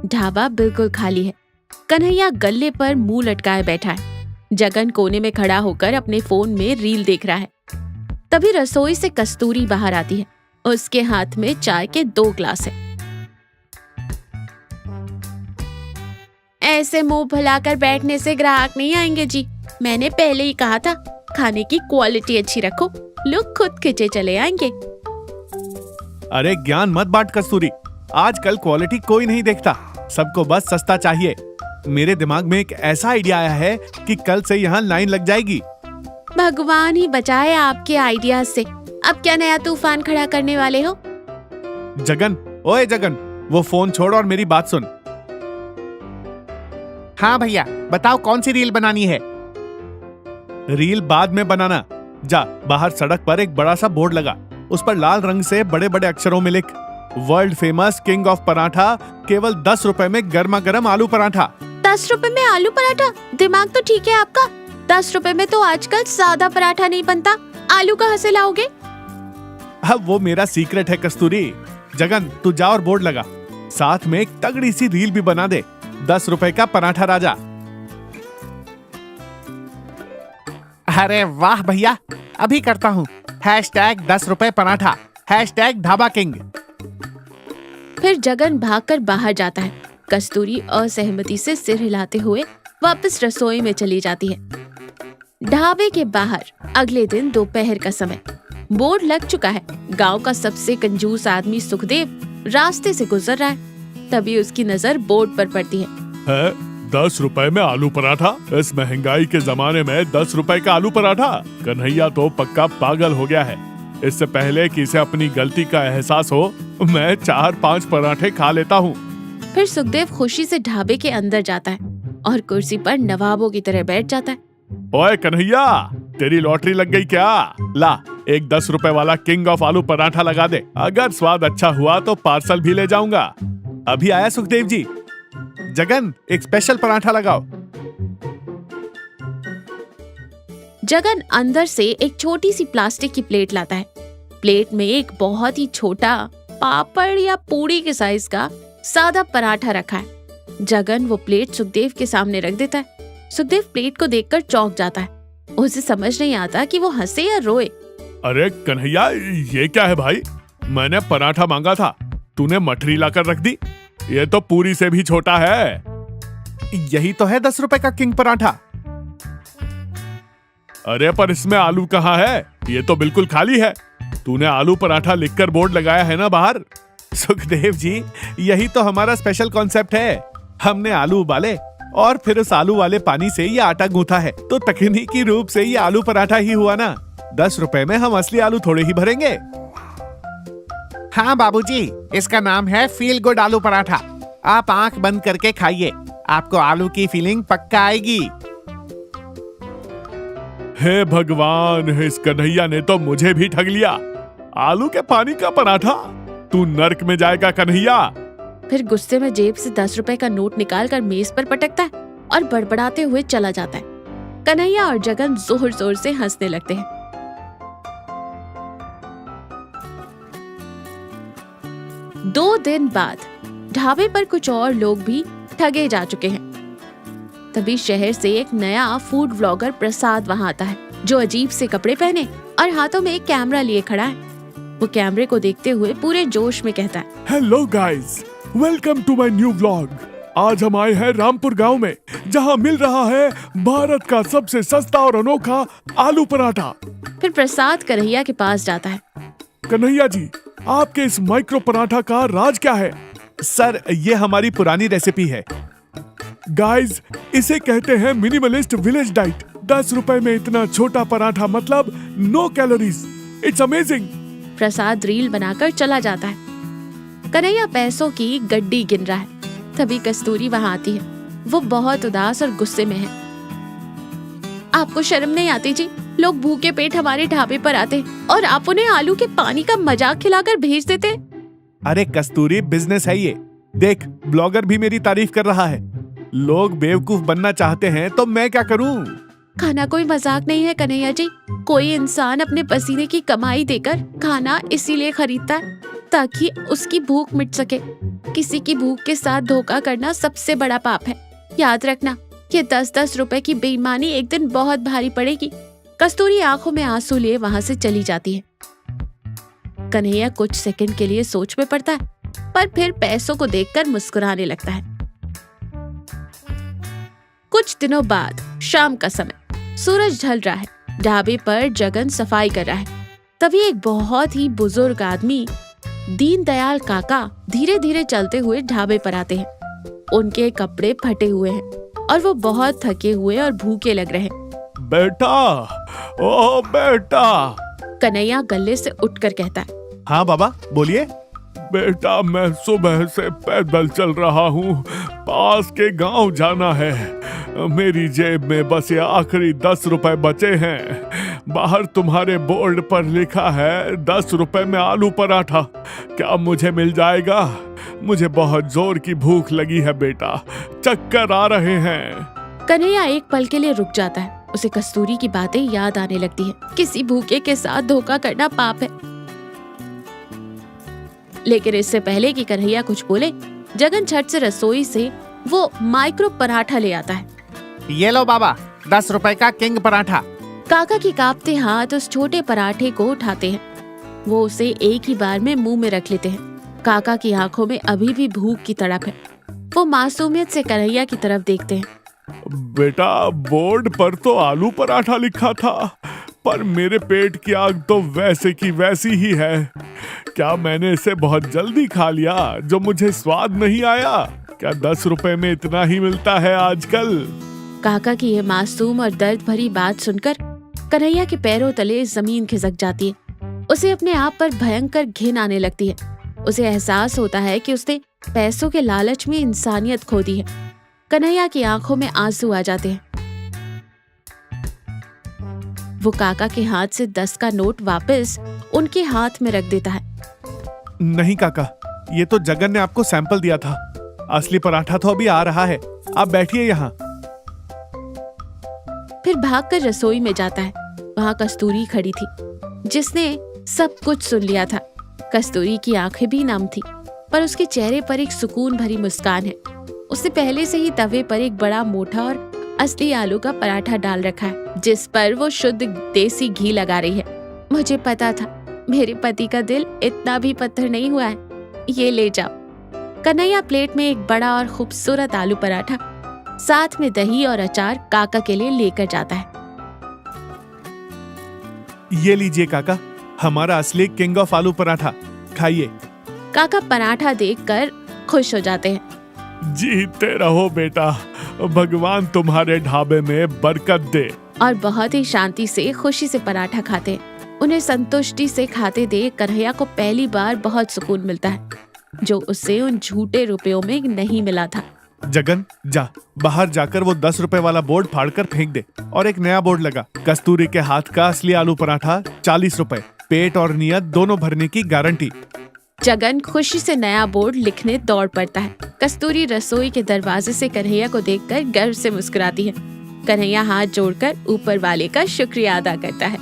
ढाबा बिल्कुल खाली है। कन्हैया गल्ले पर मुंह लटकाए बैठा है। जगन कोने में खड़ा होकर अपने फोन में रील देख रहा है। तभी रसोई से कस्तूरी बाहर आती है। उसके हाथ में चाय के 2 ग्लास है। ऐसे मुंह फुलाकर बैठने से ग्राहक नहीं आएंगे जी। मैंने पहले ही कहा था, खाने की क्वालिटी अच्छी रखो, लोग खुद खिंचे चले आएंगे। अरे ज्ञान मत बांट कस्तूरी, आजकल क्वालिटी कोई नहीं देखता, सबको बस सस्ता चाहिए। मेरे दिमाग में एक ऐसा आइडिया आया है कि कल से यहाँ लाइन लग जाएगी। भगवान ही बचाए आपके आइडिया से। अब क्या नया तूफान खड़ा करने वाले हो? जगन, ओए जगन, वो फोन छोड़ और मेरी बात सुन। हाँ भैया, बताओ कौन सी रील बनानी है? रील बाद में बनाना। जा, बाहर सड़क पर एक बड़ा सा बोर्ड लगा, उस पर लाल रंग से बड़े बड़े अक्षरों में लिख, world famous king of paratha, केवल 10 रुपए में गर्मा गर्म आलू पराठा। 10 रुपए में आलू पराठा? दिमाग तो ठीक है आपका। 10 रुपए में तो आजकल सादा पराठा नहीं बनता, आलू कहाँ से लाओगे? अब वो मेरा सीक्रेट है कस्तूरी। जगन, तू जा और बोर्ड लगा, साथ में एक तगड़ी सी रील भी बना दे, 10 रुपए का पराठा राजा। अरे वाह भैया, अभी करता हूँ। #10 रुपए पराठा, #ढाबा किंग। फिर जगन भागकर बाहर जाता है। कस्तूरी असहमति से सिर हिलाते हुए वापस रसोई में चली जाती है। ढाबे के बाहर अगले दिन दोपहर का समय, बोर्ड लग चुका है। गांव का सबसे कंजूस आदमी सुखदेव रास्ते से गुजर रहा है। तभी उसकी नजर बोर्ड पर पड़ती है 10 रुपए में आलू पराठा? इस महंगाई के जमाने में 10 रुपए का आलू पराठा? कन्हैया तो पक्का पागल हो गया है। इससे पहले कि इसे अपनी गलती का एहसास हो, मैं 4-5 पराठे खा लेता हूँ। फिर सुखदेव खुशी से ढाबे के अंदर जाता है और कुर्सी पर नवाबों की तरह बैठ जाता है। ओए कन्हैया, तेरी लॉटरी लग गई क्या? ला, एक 10 रुपए वाला किंग ऑफ आलू पराठा लगा दे। अगर स्वाद अच्छा हुआ तो पार्सल भी ले जाऊंगा। अभी आया सुखदेव जी। जगन, एक स्पेशल पराठा लगाओ। जगन अंदर से एक छोटी सी प्लास्टिक की प्लेट लाता है। प्लेट में एक बहुत ही छोटा पापड़ या पूड़ी के साइज का सादा पराठा रखा है। जगन वो प्लेट सुखदेव के सामने रख देता है। सुखदेव प्लेट को देखकर चौंक जाता है। उसे समझ नहीं आता कि वो हंसे या रोए। अरे कन्हैया, ये क्या है भाई? मैंने पराठा मांगा था, तूने मठरी लाकर रख दी। ये तो पूरी से भी छोटा है। यही तो है 10 रुपए का किंग पराठा। अरे पर इसमें आलू कहाँ है? ये तो बिल्कुल खाली है। तूने आलू पराठा लिखकर बोर्ड लगाया है ना बाहर? सुखदेव जी, यही तो हमारा स्पेशल कॉन्सेप्ट है। हमने आलू उबाले और फिर उस आलू वाले पानी से ये आटा गूंथा है, तो तकनीकी रूप से ये आलू पराठा ही हुआ ना। 10 रुपए में हम असली आलू थोड़े ही भरेंगे। हाँ बाबूजी, इसका नाम है फील गुड आलू पराठा। आप आंख बंद करके खाइए, आपको आलू की फीलिंग पक्का आएगी। हे भगवान, इस कन्हैया ने तो मुझे भी ठग लिया। आलू के पानी का पराठा? तू नर्क में जाएगा कन्हैया। फिर गुस्से में जेब से 10 रुपए का नोट निकालकर मेज पर पटकता है और बड़बड़ाते हुए चला जाता है। कन्हैया और जगन जोर जोर से हंसने लगते हैं। दो दिन बाद ढाबे पर कुछ और लोग भी ठगे जा चुके हैं। तभी शहर से एक नया फूड व्लॉगर प्रसाद वहां आता है, जो अजीब से कपड़े पहने और हाथों में एक कैमरा लिए खड़ा है। वो कैमरे को देखते हुए पूरे जोश में कहता है, hello guys, welcome to my new vlog. आज हम आए हैं रामपुर गांव में, जहां मिल रहा है भारत का सबसे सस्ता और अनोखा आलू पराठा। फिर प्रसाद कन्हैया के पास जाता है। कन्हैया जी, आपके इस माइक्रो पराठा का राज क्या है? सर, ये हमारी पुरानी रेसिपी है। गाइस, इसे कहते हैं मिनिमलिस्ट विलेज डाइट। 10 रुपए में इतना छोटा पराठा, मतलब no calories. It's amazing. Prasad reel बनाकर चला जाता है। कन्हैया पैसों की गड्डी गिन रहा है। तभी कस्तूरी वहां आती है। वो बहुत उदास और गुस्से में है। आपको शर्म नहीं आती जी? लोग भूखे पेट हमारे ढाबे पर आते और आप उन्हें आलू के पानी का मजाक खिलाकर भेज देते। अरे कस्तूरी, बिजनेस है ये। देख, ब्लॉगर भी मेरी तारीफ कर रहा है। लोग बेवकूफ बनना चाहते हैं तो मैं क्या करूं? खाना कोई मजाक नहीं है कन्हैया जी। कोई इंसान अपने पसीने की कमाई देकर खाना इसीलिए खरीदता है ताकि उसकी भूख मिट सके। किसी की भूख के साथ धोखा करना सबसे बड़ा पाप है। याद रखना, ये 10-10 रुपए की बेईमानी एक दिन बहुत भारी पड़ेगी। कस्तूरी आंखों में आंसू लिए वहां से चली जाती है। कन्हैया कुछ सेकंड के लिए सोच में पड़ता है, पर फिर पैसों को देखकर मुस्कुराने लगता है। कुछ दिनों बाद शाम का समय, सूरज ढल रहा है। ढाबे पर जगन सफाई कर रहा है। तभी एक बहुत ही बुजुर्ग आदमी, दीनदयाल काका, धीरे धीरे चलते हुए ढाबे पर आते हैं। उनके कपड़े फटे हुए हैं और वो बहुत थके हुए और भूखे लग रहे हैं। बेटा, ओ बेटा। कन्हैया गले से उठकर कहता है, हाँ बाबा बोलिए। बेटा, मैं सुबह से पैदल चल रहा हूँ, पास के गांव जाना है। मेरी जेब में बस ये आखिरी 10 रुपए बचे हैं। बाहर तुम्हारे बोर्ड पर लिखा है 10 रुपए में आलू पराठा। क्या मुझे मिल जाएगा? मुझे बहुत जोर की भूख लगी है बेटा, चक्कर आ रहे हैं। कन्हैया एक पल के लिए रुक जाता है। उसे कस्तूरी की बातें याद आने लगती है। किसी भूखे के साथ धोखा करना पाप है। लेकिन इससे पहले कि कन्हैया कुछ बोले, जगन झट से रसोई से वो माइक्रो पराठा ले आता है। ये लो बाबा, 10 रुपए का किंग पराठा। काका के कांपते हाथ उस छोटे पराठे को उठाते हैं। वो उसे एक ही बार में मुंह में रख लेते हैं। काका की आंखों में अभी भी भूख की तड़प है। वो मासूमियत से कन्हैया की तरफ देखते हैं। बेटा, बोर्ड पर तो आलू पराठा लिखा था, पर मेरे पेट की आग तो वैसे की वैसी ही है। क्या मैंने इसे बहुत जल्दी खा लिया जो मुझे स्वाद नहीं आया? क्या 10 रुपए में इतना ही मिलता है आजकल? काका की ये मासूम और दर्द भरी बात सुनकर कन्हैया के पैरों तले जमीन खिसक जाती है। उसे अपने आप पर भयंकर घिन आने लगती है। उसे एहसास होता है कि उसने पैसों के लालच में इंसानियत खो दी है। कन्हैया की आंखों में आंसू आ जाते हैं। वो काका के हाथ से 10 का नोट वापस उनके हाथ में रख देता है। नहीं काका, ये तो जगन ने आपको सैंपल दिया था। असली पराठा तो अभी आ रहा है, आप बैठिए यहाँ। फिर भागकर रसोई में जाता है। वहाँ कस्तूरी खड़ी थी, जिसने सब कुछ सुन लिया था। कस्तूरी की आंखें भी नम थी, पर उसके चेहरे पर एक सुकून भरी मुस्कान है। उसने पहले से ही तवे पर एक बड़ा मोटा और असली आलू का पराठा डाल रखा है, जिस पर वो शुद्ध देसी घी लगा रही है। मुझे पता था मेरे पति का दिल इतना भी पत्थर नहीं हुआ है। ये ले जाओ। कन्हैया प्लेट में एक बड़ा और खूबसूरत आलू पराठा साथ में दही और अचार काका के लिए लेकर जाता है। ये लीजिए काका, हमारा असली किंग ऑफ आलू पराठा, खाइए। काका पराठा देखकर खुश हो जाते हैं। जीते रहो बेटा, भगवान तुम्हारे ढाबे में बरकत दे। और बहुत ही शांति से खुशी से पराठा खाते हैं। उन्हें संतुष्टि से खाते देख कन्हैया को पहली बार बहुत सुकून मिलता है, जो उससे उन झूठे रुपयों में नहीं मिला था। जगन, जा बाहर जाकर वो 10 रुपए वाला बोर्ड फाड़कर फेंक दे और एक नया बोर्ड लगा। कस्तूरी के हाथ का असली आलू पराठा 40 रुपए, पेट और नियत दोनों भरने की गारंटी। जगन खुशी से नया बोर्ड लिखने दौड़ पड़ता है। कस्तूरी रसोई के दरवाजे से कन्हैया को देखकर गर्व से मुस्कुराती है। कन्हैया हाथ जोड़कर ऊपर वाले का शुक्रिया अदा करता है।